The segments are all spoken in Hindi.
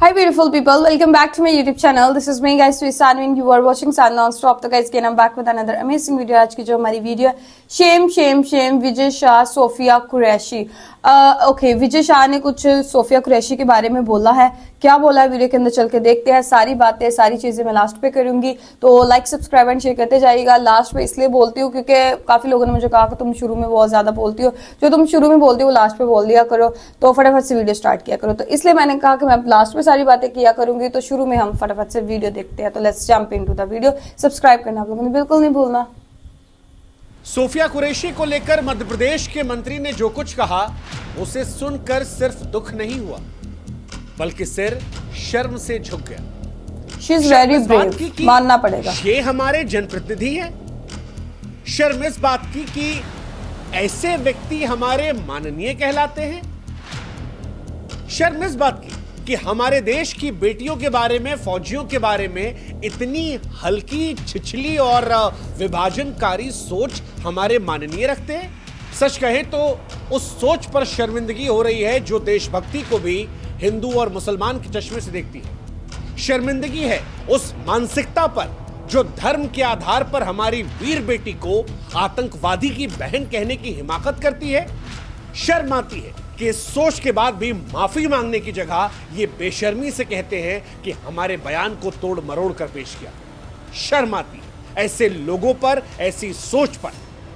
Hi beautiful people, welcome back to my YouTube channel. This is me guys, Sanvi and you are watching San Non-Stop. तो guys again I'm back with another amazing video. आज की जो हमारी वीडियो है Shem Vijay Shah Sophia Qureshi. Okay, Vijay Shah ने कुछ सोफिया कुरैशी के बारे में बोला है। क्या बोला है वीडियो के अंदर चल के देखते हैं। सारी बातें सारी चीजें मैं लास्ट पे करूंगी, तो लाइक सब्सक्राइब एंड शेयर करते जाइएगा। लास्ट पे इसलिए बोलती हूँ क्योंकि काफी लोगों ने मुझे कहा कि तुम शुरू में बहुत ज्यादा बोलती हो, जो तुम शुरू में बोलती हो लास्ट पे बोल दिया करो, तो फटाफट से वीडियो स्टार्ट किया करो। तो इसलिए मैंने कहा कि मैं लास्ट में सारी बातें किया करूंगी, तो शुरू में हम फटाफट से वीडियो देखते हैं। तो let's jump into the video. Subscribe करना आप लोगों ने बिल्कुल नहीं भूलना। सोफिया कुरैशी को लेकर मध्य प्रदेश के मंत्री ने जो कुछ कहा उसे सुनकर सिर्फ दुख नहीं हुआ बल्कि सिर शर्म से झुक गया। शी इज वेरी ब्रेव, मानना पड़ेगा। ये हमारे जनप्रतिनिधि हैं। शर्म इस बात की कि ऐसे व्यक्ति हमारे माननीय कहलाते हैं। शर्म इस बात की कि हमारे देश की बेटियों के बारे में, फौजियों के बारे में इतनी हल्की, छिछली और विभाजनकारी सोच हमारे माननीय रखते हैं। सच कहें तो उस सोच पर शर्मिंदगी हो रही है जो देशभक्ति को भी हिंदू और मुसलमान के चश्मे से देखती है। शर्मिंदगी है उस मानसिकता पर जो धर्म के आधार पर हमारी वीर बेटी को आतंकवादी की बहन कहने की हिमाकत करती है। शर्म आती है कि इस सोच के बाद भी माफी मांगने की जगह ये बेशर्मी से कहते हैं कि हमारे बयान को तोड़ मरोड़ कर पेश किया। शर्म आती है ऐसे लोगों पर, ऐसी सोच पर,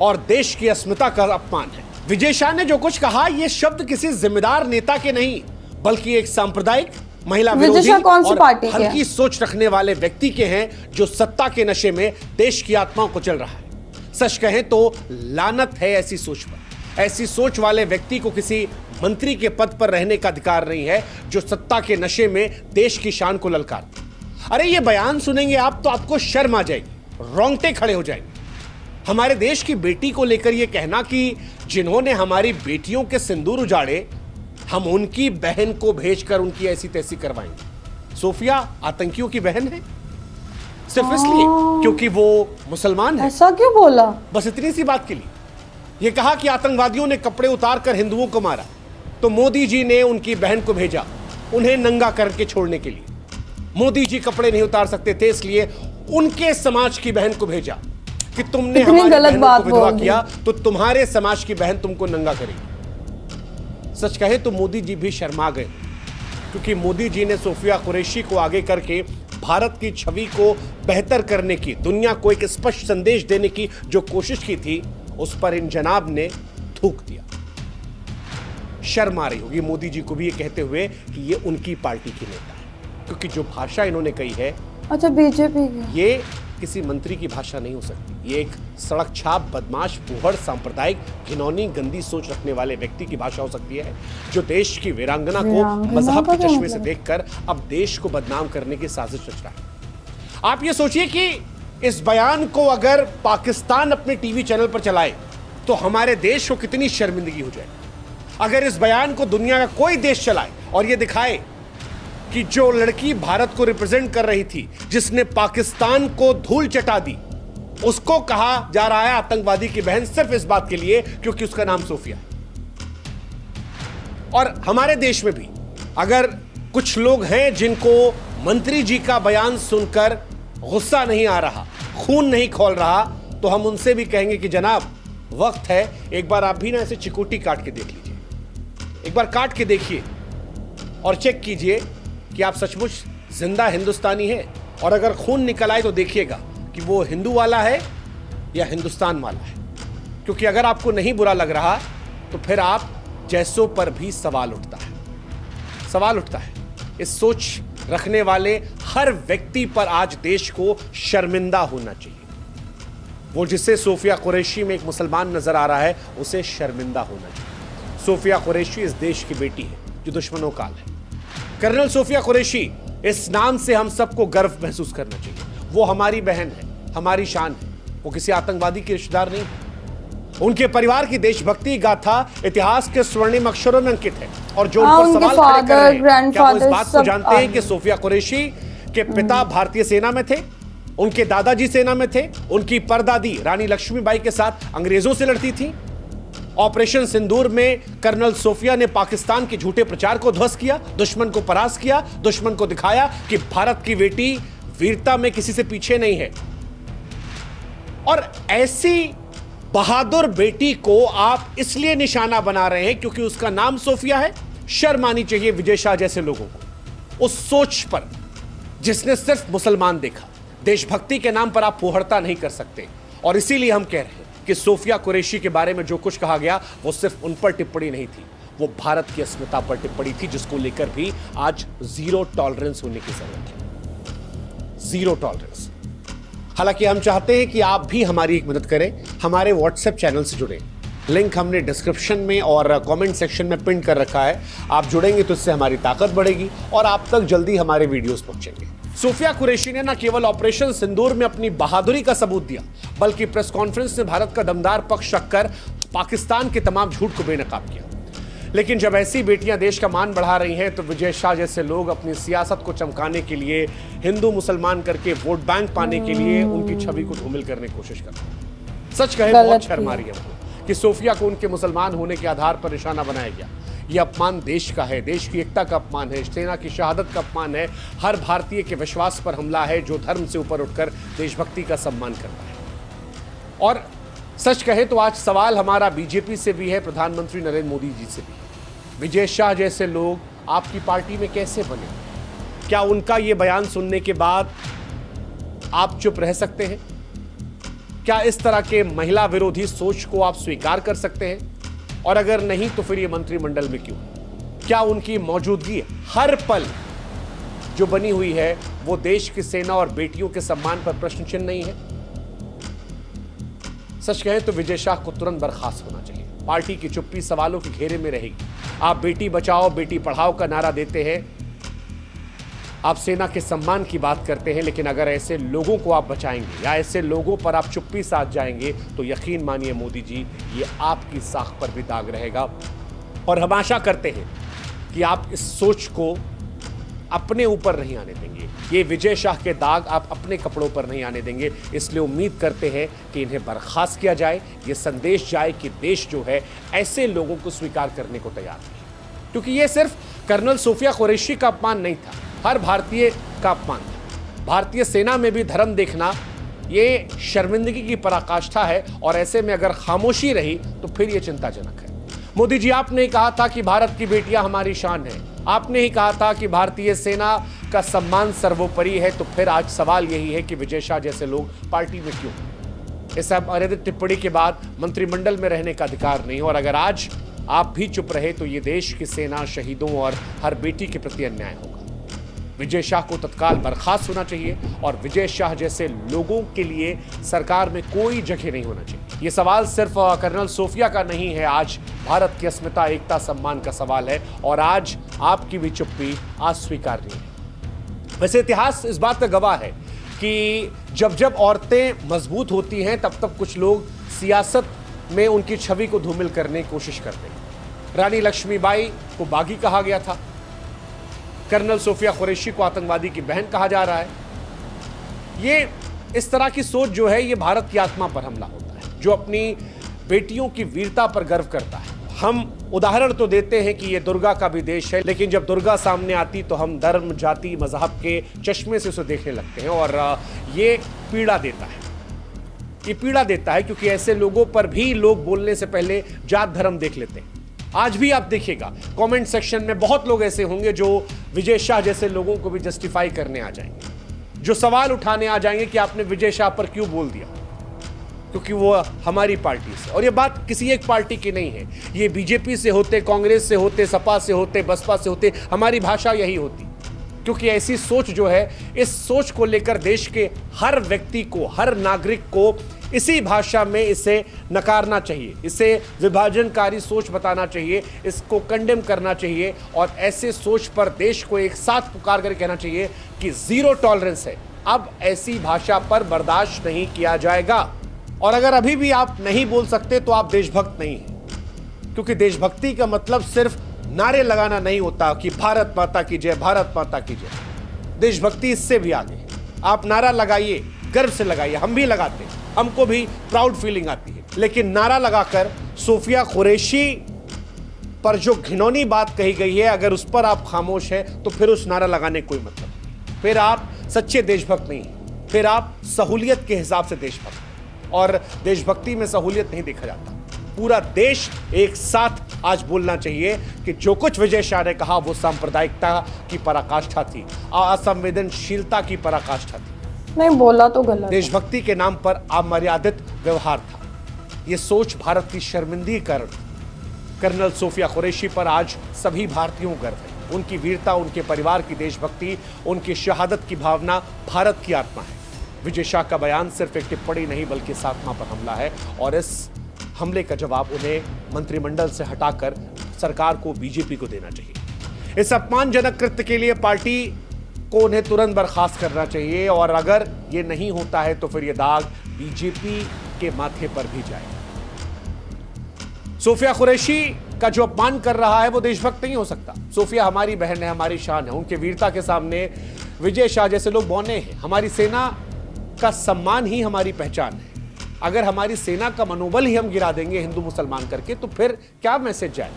और देश की अस्मिता का अपमान है। विजय शाह ने जो कुछ कहा ये शब्द किसी जिम्मेदार नेता के नहीं बल्कि एक सांप्रदायिक, महिला विरोधी और हल्की सोच रखने वाले व्यक्ति के हैं जो सत्ता के नशे में देश की आत्माओं को चल रहा है। सच कहें तो लानत है ऐसी सोच पर। ऐसी सोच वाले व्यक्ति को किसी मंत्री के पद पर रहने का अधिकार नहीं है जो सत्ता के नशे में देश की शान को ललकारते। अरे ये बयान सुनेंगे आप तो आपको शर्म आ जाएगी, रोंगटे खड़े हो जाएंगे। हमारे देश की बेटी को लेकर यह कहना कि जिन्होंने हमारी बेटियों के सिंदूर उजाड़े हम उनकी बहन को भेजकर उनकी ऐसी तैसी करवाएंगे। सोफिया आतंकियों की बहन है सिर्फ इसलिए क्योंकि वो मुसलमान है। ऐसा क्यों बोला? बस इतनी सी बात के लिए ये कहा कि आतंकवादियों ने कपड़े उतार कर हिंदुओं को मारा, तो मोदी जी ने उनकी बहन को भेजा उन्हें नंगा करके छोड़ने के लिए। मोदी जी कपड़े नहीं उतार सकते थे इसलिए उनके समाज की बहन को भेजा कि तुमने हमारी बहन को विधवा किया तो तुम्हारे समाज की बहन तुमको नंगा करेगी। सच कहे तो मोदी जी भी शर्मा गए क्योंकि मोदी जी ने सोफिया कुरैशी को आगे करके भारत की छवि को बेहतर करने की, दुनिया को एक स्पष्ट संदेश देने की जो कोशिश की थी उस पर इन जनाब ने थूक दिया। शर्म आ रही होगी मोदी जी को भी ये कहते हुए कि ये उनकी पार्टी की नेता है, क्योंकि जो भाषा इन्होंने कही है, अच्छा बीजेपी, ये किसी मंत्री की भाषा नहीं हो सकती। ये एक सड़क छाप, बदमाश, फूहड़, सांप्रदायिक, घिनौनी, गंदी सोच रखने वाले व्यक्ति की भाषा हो सकती है जो देश की वीरांगना को मजहब के चश्मे से देखकर अब देश को बदनाम करने की साजिश रच रहा है। आप ये सोचिए कि इस बयान को अगर पाकिस्तान अपने टीवी चैनल पर चलाए तो हमारे देश को कितनी शर्मिंदगी हो जाए। अगर इस बयान को दुनिया का कोई देश चलाए और ये दिखाए कि जो लड़की भारत को रिप्रेजेंट कर रही थी, जिसने पाकिस्तान को धूल चटा दी, उसको कहा जा रहा है आतंकवादी की बहन सिर्फ इस बात के लिए क्योंकि उसका नाम सोफिया है। और हमारे देश में भी अगर कुछ लोग हैं जिनको मंत्री जी का बयान सुनकर गुस्सा नहीं आ रहा, खून नहीं खौल रहा, तो हम उनसे भी कहेंगे कि जनाब वक्त है एक बार आप भी ना ऐसे चिकोटी काट के देख लीजिए। एक बार काट के देखिए और चेक कीजिए कि आप सचमुच जिंदा हिंदुस्तानी है। और अगर खून निकल आए तो देखिएगा कि वो हिंदू वाला है या हिंदुस्तान वाला है। क्योंकि अगर आपको नहीं बुरा लग रहा तो फिर आप जैसों पर भी सवाल उठता है। इस सोच रखने वाले हर व्यक्ति पर आज देश को शर्मिंदा होना चाहिए। वो जिसे सोफिया कुरैशी में एक मुसलमान नजर आ रहा है उसे शर्मिंदा होना चाहिए। सोफिया कुरैशी इस देश की बेटी है जो दुश्मनों काल है। कर्नल सोफिया कुरैशी, इस नाम से हम सबको गर्व महसूस करना चाहिए। वो हमारी बहन है, हमारी शान है। वो किसी आतंकवादी के रिश्तेदार नहीं है। उनके परिवार की देशभक्ति गाथा इतिहास के स्वर्णिम अक्षरों में अंकित है। और जो उन पर सवाल खड़े कर रहे हैं, क्या वो इस बात को जानते हैं कि सोफिया कुरैशी के पिता भारतीय सेना में थे, उनके दादाजी सेना में थे, उनकी परदादी रानी लक्ष्मीबाई के साथ अंग्रेजों से लड़ती थी। ऑपरेशन सिंदूर में कर्नल सोफिया ने पाकिस्तान के झूठे प्रचार को ध्वस्त किया, दुश्मन को परास्त किया, दुश्मन को दिखाया कि भारत की बेटी वीरता में किसी से पीछे नहीं है। और ऐसी बहादुर बेटी को आप इसलिए निशाना बना रहे हैं क्योंकि उसका नाम सोफिया है। शर्म आनी चाहिए विजय शाह जैसे लोगों को उस सोच पर जिसने सिर्फ मुसलमान देखा। देशभक्ति के नाम पर आप पोहड़ता नहीं कर सकते। और इसीलिए हम कह रहे हैं कि सोफिया कुरैशी के बारे में जो कुछ कहा गया वो सिर्फ उन पर टिप्पणी नहीं थी, वो भारत की अस्मिता पर टिप्पणी थी, जिसको लेकर भी आज जीरो टॉलरेंस होने की जरूरत है। Zero tolerance. हालांकि हम चाहते हैं कि आप भी हमारी एक मदद करें, हमारे व्हाट्सएप चैनल से जुड़ें। लिंक हमने डिस्क्रिप्शन में और कमेंट सेक्शन में पिन कर रखा है। आप जुड़ेंगे तो इससे हमारी ताकत बढ़ेगी और आप तक जल्दी हमारे वीडियोस पहुंचेंगे। सोफिया कुरैशी ने न केवल ऑपरेशन सिंदूर में अपनी बहादुरी का सबूत दिया, बल्कि प्रेस कॉन्फ्रेंस में भारत का दमदार पक्ष रखकर पाकिस्तान के तमाम झूठ को बेनकाब किया। लेकिन जब ऐसी बेटियां देश का मान बढ़ा रही हैं तो विजय शाह जैसे लोग अपनी सियासत को चमकाने के लिए, हिंदू मुसलमान करके वोट बैंक पाने के लिए उनकी छवि को धूमिल करने की कोशिश करते हैं। सच कहे बहुत शर्म आ रही है कि सोफिया को उनके मुसलमान होने के आधार पर निशाना बनाया गया। यह अपमान देश का है, देश की एकता का अपमान है, सेना की शहादत का अपमान है, हर भारतीय के विश्वास पर हमला है जो धर्म से ऊपर उठकर देशभक्ति का सम्मान करता है। और सच कहे तो आज सवाल हमारा बीजेपी से भी है, प्रधानमंत्री नरेंद्र मोदी जी से भी। विजय शाह जैसे लोग आपकी पार्टी में कैसे बने? क्या उनका ये बयान सुनने के बाद आप चुप रह सकते हैं? क्या इस तरह के महिला विरोधी सोच को आप स्वीकार कर सकते हैं? और अगर नहीं तो फिर ये मंत्रिमंडल में क्यों? क्या उनकी मौजूदगी हर पल जो बनी हुई है वो देश की सेना और बेटियों के सम्मान पर प्रश्न चिन्ह नहीं है? सच कहें तो विजय शाह को तुरंत बर्खास्त होना चाहिए। पार्टी की चुप्पी सवालों के घेरे में रहेगी। आप बेटी बचाओ बेटी पढ़ाओ का नारा देते हैं, आप सेना के सम्मान की बात करते हैं, लेकिन अगर ऐसे लोगों को आप बचाएंगे या ऐसे लोगों पर आप चुप्पी साध जाएंगे तो यकीन मानिए मोदी जी, ये आपकी साख पर भी दाग रहेगा। और हम आशा करते हैं कि आप इस सोच को अपने ऊपर नहीं आने देंगे, ये विजय शाह के दाग आप अपने कपड़ों पर नहीं आने देंगे। इसलिए उम्मीद करते हैं कि इन्हें बर्खास्त किया जाए, ये संदेश जाए कि देश जो है ऐसे लोगों को स्वीकार करने को तैयार है। क्योंकि ये सिर्फ कर्नल सोफिया कुरैशी का अपमान नहीं था, हर भारतीय का अपमान था। भारतीय सेना में भी धर्म देखना ये शर्मिंदगी की पराकाष्ठा है और ऐसे में अगर खामोशी रही तो फिर ये चिंताजनक है। मोदी जी, आपने ही कहा था कि भारत की बेटियां हमारी शान है, आपने ही कहा था कि भारतीय सेना का सम्मान सर्वोपरि है, तो फिर आज सवाल यही है कि विजय शाह जैसे लोग पार्टी में क्यों? इस अनैतिक टिप्पणी के बाद मंत्रिमंडल में रहने का अधिकार नहीं, और अगर आज आप भी चुप रहे तो ये देश की सेना, शहीदों और हर बेटी के प्रति अन्याय होगा। विजय शाह को तत्काल बर्खास्त होना चाहिए और विजय शाह जैसे लोगों के लिए सरकार में कोई जगह नहीं होना चाहिए। ये सवाल सिर्फ कर्नल सोफिया का नहीं है, आज भारत की अस्मिता, एकता, सम्मान का सवाल है और आज आपकी भी चुप्पी अस्वीकार्य है। वैसे इतिहास इस बात का गवाह है कि जब जब औरतें मजबूत होती हैं तब तब कुछ लोग सियासत में उनकी छवि को धूमिल करने की कोशिश करते हैं। रानी लक्ष्मीबाई को बागी कहा गया था, कर्नल सोफिया कुरैशी को आतंकवादी की बहन कहा जा रहा है। ये इस तरह की सोच जो है ये भारत की आत्मा पर हमला होता है, जो अपनी बेटियों की वीरता पर गर्व करता है। हम उदाहरण तो देते हैं कि ये दुर्गा का भी देश है, लेकिन जब दुर्गा सामने आती तो हम धर्म, जाति, मजहब के चश्मे से उसे देखने लगते हैं और ये पीड़ा देता है। ये पीड़ा देता है क्योंकि ऐसे लोगों पर भी लोग बोलने से पहले जात धर्म देख लेते हैं। आज भी आप देखिएगा कमेंट सेक्शन में बहुत लोग ऐसे होंगे जो विजय शाह जैसे लोगों को भी जस्टिफाई करने आ जाएंगे, जो सवाल उठाने आ जाएंगे कि आपने विजय शाह पर क्यों बोल दिया, क्योंकि वो हमारी पार्टी से। और ये बात किसी एक पार्टी की नहीं है, ये बीजेपी से होते, कांग्रेस से होते, सपा से होते, बसपा से होते, हमारी भाषा यही होती। क्योंकि ऐसी सोच जो है, इस सोच को लेकर देश के हर व्यक्ति को, हर नागरिक को इसी भाषा में इसे नकारना चाहिए, इसे विभाजनकारी सोच बताना चाहिए, इसको कंडेम करना चाहिए और ऐसे सोच पर देश को एक साथ पुकार कर कहना चाहिए कि जीरो टॉलरेंस है। अब ऐसी भाषा पर बर्दाश्त नहीं किया जाएगा। और अगर अभी भी आप नहीं बोल सकते तो आप देशभक्त नहीं हैं, क्योंकि देशभक्ति का मतलब सिर्फ नारे लगाना नहीं होता कि भारत माता की जय, भारत माता की जय। देशभक्ति इससे भी आगे। आप नारा लगाइए, गर्व से लगाइए, हम भी लगाते हैं, हमको भी प्राउड फीलिंग आती है, लेकिन नारा लगाकर सोफिया कुरैशी पर जो घिनौनी बात कही गई है, अगर उस पर आप खामोश हैं तो फिर उस नारा लगाने कोई मतलब नहीं। फिर आप सच्चे देशभक्त नहीं हैं, फिर आप सहूलियत के हिसाब से देशभक्त हैं। और देशभक्ति में सहूलियत नहीं देखा जाता। पूरा देश एक साथ आज बोलना चाहिए कि जो कुछ विजय शाह ने कहा वो सांप्रदायिकता की पराकाष्ठा थी, असंवेदनशीलता की पराकाष्ठा थी। नहीं बोला तो गलत। देशभक्ति के नाम पर अमर्यादित व्यवहार था। यह सोच भारत की शर्मिंदगी कर कर्नल सोफिया कुरैशी पर आज सभी भारतीयों को गर्व है। उनकी वीरता, उनके परिवार की देशभक्ति, उनकी शहादत की भावना भारत की आत्मा है। विजय शाह का बयान सिर्फ एक टिप्पणी नहीं बल्कि इस आत्मा पर हमला है, और इस हमले का जवाब उन्हें मंत्रिमंडल से हटाकर सरकार को, बीजेपी को देना चाहिए। इस अपमानजनक कृत्य के लिए पार्टी को उन्हें तुरंत बर्खास्त करना चाहिए, और अगर ये नहीं होता है तो फिर ये दाग बीजेपी के माथे पर भी जाए। सोफिया कुरैशी का जो अपमान कर रहा है वो देशभक्त नहीं हो सकता। सोफिया हमारी बहन है, हमारी शान है। उनके वीरता के सामने विजय शाह जैसे लोग बौने हैं। हमारी सेना का सम्मान ही हमारी पहचान है। अगर हमारी सेना का मनोबल ही हम गिरा देंगे हिंदू मुसलमान करके, तो फिर क्या मैसेज जाए।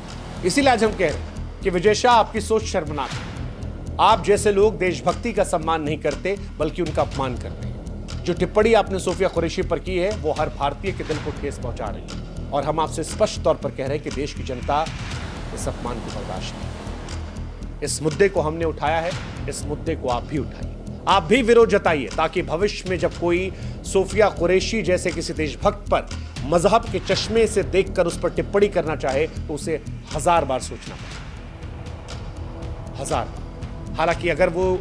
इसीलिए आज हम कह रहे हैं कि विजय शाह, आपकी सोच शर्मनाक है। आप जैसे लोग देशभक्ति का सम्मान नहीं करते बल्कि उनका अपमान करते हैं। जो टिप्पणी आपने सोफिया कुरैशी पर की है वो हर भारतीय के दिल को ठेस पहुंचा रही है, और हम आपसे स्पष्ट तौर पर कह रहे हैं कि देश की जनता इस अपमान को बर्दाश्त नहीं। इस मुद्दे को हमने उठाया है, इस मुद्दे को आप भी उठाइए, आप भी विरोध जताइए, ताकि भविष्य में जब कोई सोफिया कुरैशी जैसे किसी देशभक्त पर मजहब के चश्मे से देखकर उस पर टिप्पणी करना चाहे तो उसे 1000 बार सोचना पड़े, 1000 बार। हालांकि अगर वो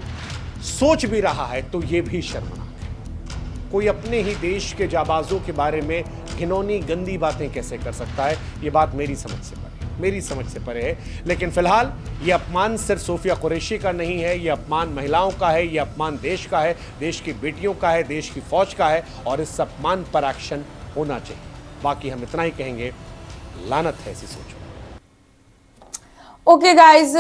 सोच भी रहा है तो ये भी शर्मनाक है। कोई अपने ही देश के जाबाजों के बारे में घिनौनी गंदी बातें कैसे कर सकता है, ये बात मेरी समझ से परे है। लेकिन फिलहाल ये अपमान सिर्फ सोफिया कुरैशी का नहीं है, ये अपमान महिलाओं का है, ये अपमान देश का है, देश की बेटियों का है, देश की फौज का है, और इस अपमान पर एक्शन होना चाहिए। बाकी हम इतना ही कहेंगे, लानत है ऐसी सोच। ओके गाइज,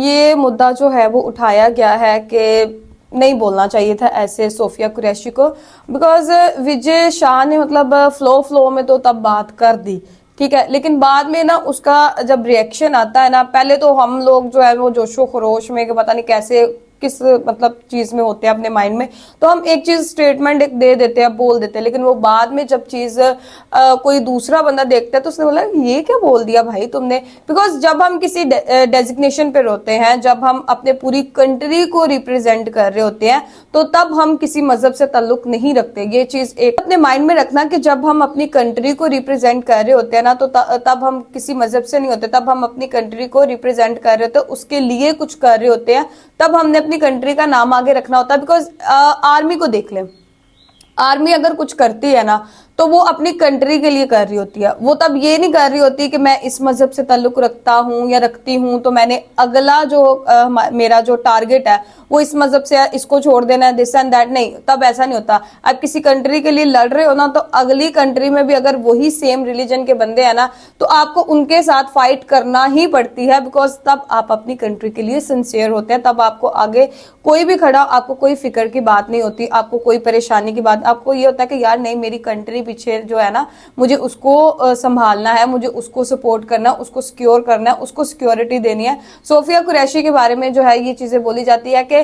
ये मुद्दा जो है वो उठाया गया है कि नहीं बोलना चाहिए था ऐसे सोफिया कुरैशी को, बिकॉज विजय शाह ने मतलब फ्लो में तो तब बात कर दी, ठीक है, लेकिन बाद में ना उसका जब रिएक्शन आता है ना, पहले तो हम लोग जो है वो जोशो खरोश में कि पता नहीं कैसे किस मतलब चीज में होते हैं अपने माइंड में, तो हम एक चीज स्टेटमेंट एक दे देते हैं, बोल देते हैं, लेकिन वो बाद में जब चीज कोई दूसरा बंदा देखता है तो उसने बोला ये क्या बोल दिया भाई तुमने। बिकॉज जब हम किसी डेजिग्नेशन पे होते हैं, जब हम अपने पूरी कंट्री को रिप्रेजेंट कर रहे होते हैं, तो तब हम किसी मजहब से ताल्लुक नहीं रखते। ये चीज एक अपने माइंड में रखना कि जब हम अपनी कंट्री को रिप्रेजेंट कर रहे होते हैं ना, तो तब हम किसी मजहब से नहीं होते, तब हम अपनी कंट्री को रिप्रेजेंट कर रहे होते हैं, उसके लिए कुछ कर रहे होते हैं, तब हमने अपनी कंट्री का नाम आगे रखना होता है। बिकॉज आर्मी को देख लें, आर्मी अगर कुछ करती है ना तो वो अपनी कंट्री के लिए कर रही होती है। वो तब ये नहीं कर रही होती कि मैं इस मजहब से ताल्लुक रखता हूं या रखती हूं तो मैंने अगला जो मेरा जो टारगेट है वो इस मजहब से है, इसको छोड़ देना है, दिस एंड दैट। नहीं, तब ऐसा नहीं होता। आप किसी कंट्री के लिए लड़ रहे हो ना, तो अगली कंट्री में भी अगर वही सेम रिलीजन के बंदे हैं ना, तो आपको उनके साथ फाइट करना ही पड़ती है, बिकॉज तब आप अपनी कंट्री के लिए सिंसियर होते हैं। तब आपको आगे कोई भी खड़ा, आपको कोई फिक्र की बात नहीं होती, आपको कोई परेशानी की बात, आपको ये होता है कि यार नहीं, मेरी कंट्री पीछे जो है ना, मुझे उसको संभालना है, मुझे उसको सपोर्ट करना, उसको सिक्योर करना है, उसको सिक्योरिटी देनी है। सोफिया कुरैशी के बारे में जो है ये चीजें बोली जाती है कि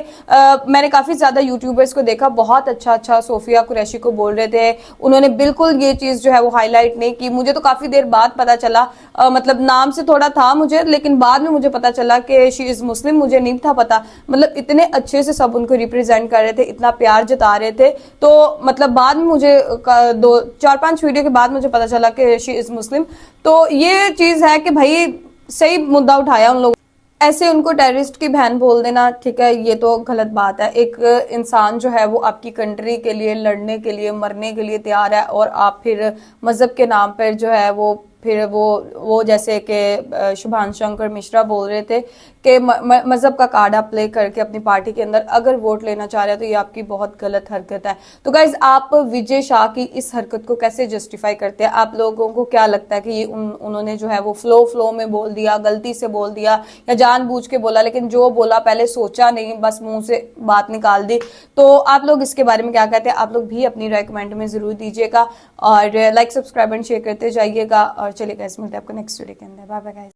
मैंने काफी ज्यादा यूट्यूबर्स को देखा, बहुत अच्छा सोफिया कुरैशी को बोल रहे थे। उन्होंने बिल्कुल ये चीज जो है वो हाईलाइट नहीं की। मुझे तो काफी देर बाद पता चला, मतलब नाम से थोड़ा था मुझे, लेकिन बाद में मुझे पता चला कि शी इज मुस्लिम। मुझे नहीं था पता, मतलब इतने अच्छे से सब उनको रिप्रेजेंट कर रहे थे, इतना प्यार जता रहे थे। तो मतलब बाद में मुझे 4-5 वीडियो के बाद मुझे पता चला कि शी इज मुस्लिम। तो ये चीज है कि भाई सही मुद्दा उठाया उन लोगों, ऐसे उनको टेररिस्ट की बहन बोल देना, ठीक है, ये तो गलत बात है। एक इंसान जो है वो आपकी कंट्री के लिए लड़ने के लिए, मरने के लिए तैयार है, और आप फिर मजहब के नाम पर जो है वो जैसे कि शुभांशु शंकर मिश्रा बोल रहे थे कि मजहब का कार्ड आप प्ले करके अपनी पार्टी के अंदर अगर वोट लेना चाह रहे हैं तो ये आपकी बहुत गलत हरकत है। तो गाइज, आप विजय शाह की इस हरकत को कैसे जस्टिफाई करते हैं? आप लोगों को क्या लगता है कि ये उन्होंने जो है वो फ्लो में बोल दिया, गलती से बोल दिया या जानबूझ के बोला, लेकिन जो बोला पहले सोचा नहीं, बस मुंह से बात निकाल दी? तो आप लोग इसके बारे में क्या कहते हैं? आप लोग भी अपनी राय कमेंट में जरूर दीजिएगा, और लाइक, सब्सक्राइब एंड शेयर करते जाइएगा। और और चलिए गाइस मिलते हैं आपको नेक्स्ट वीडियो के अंदर। Bye bye guys.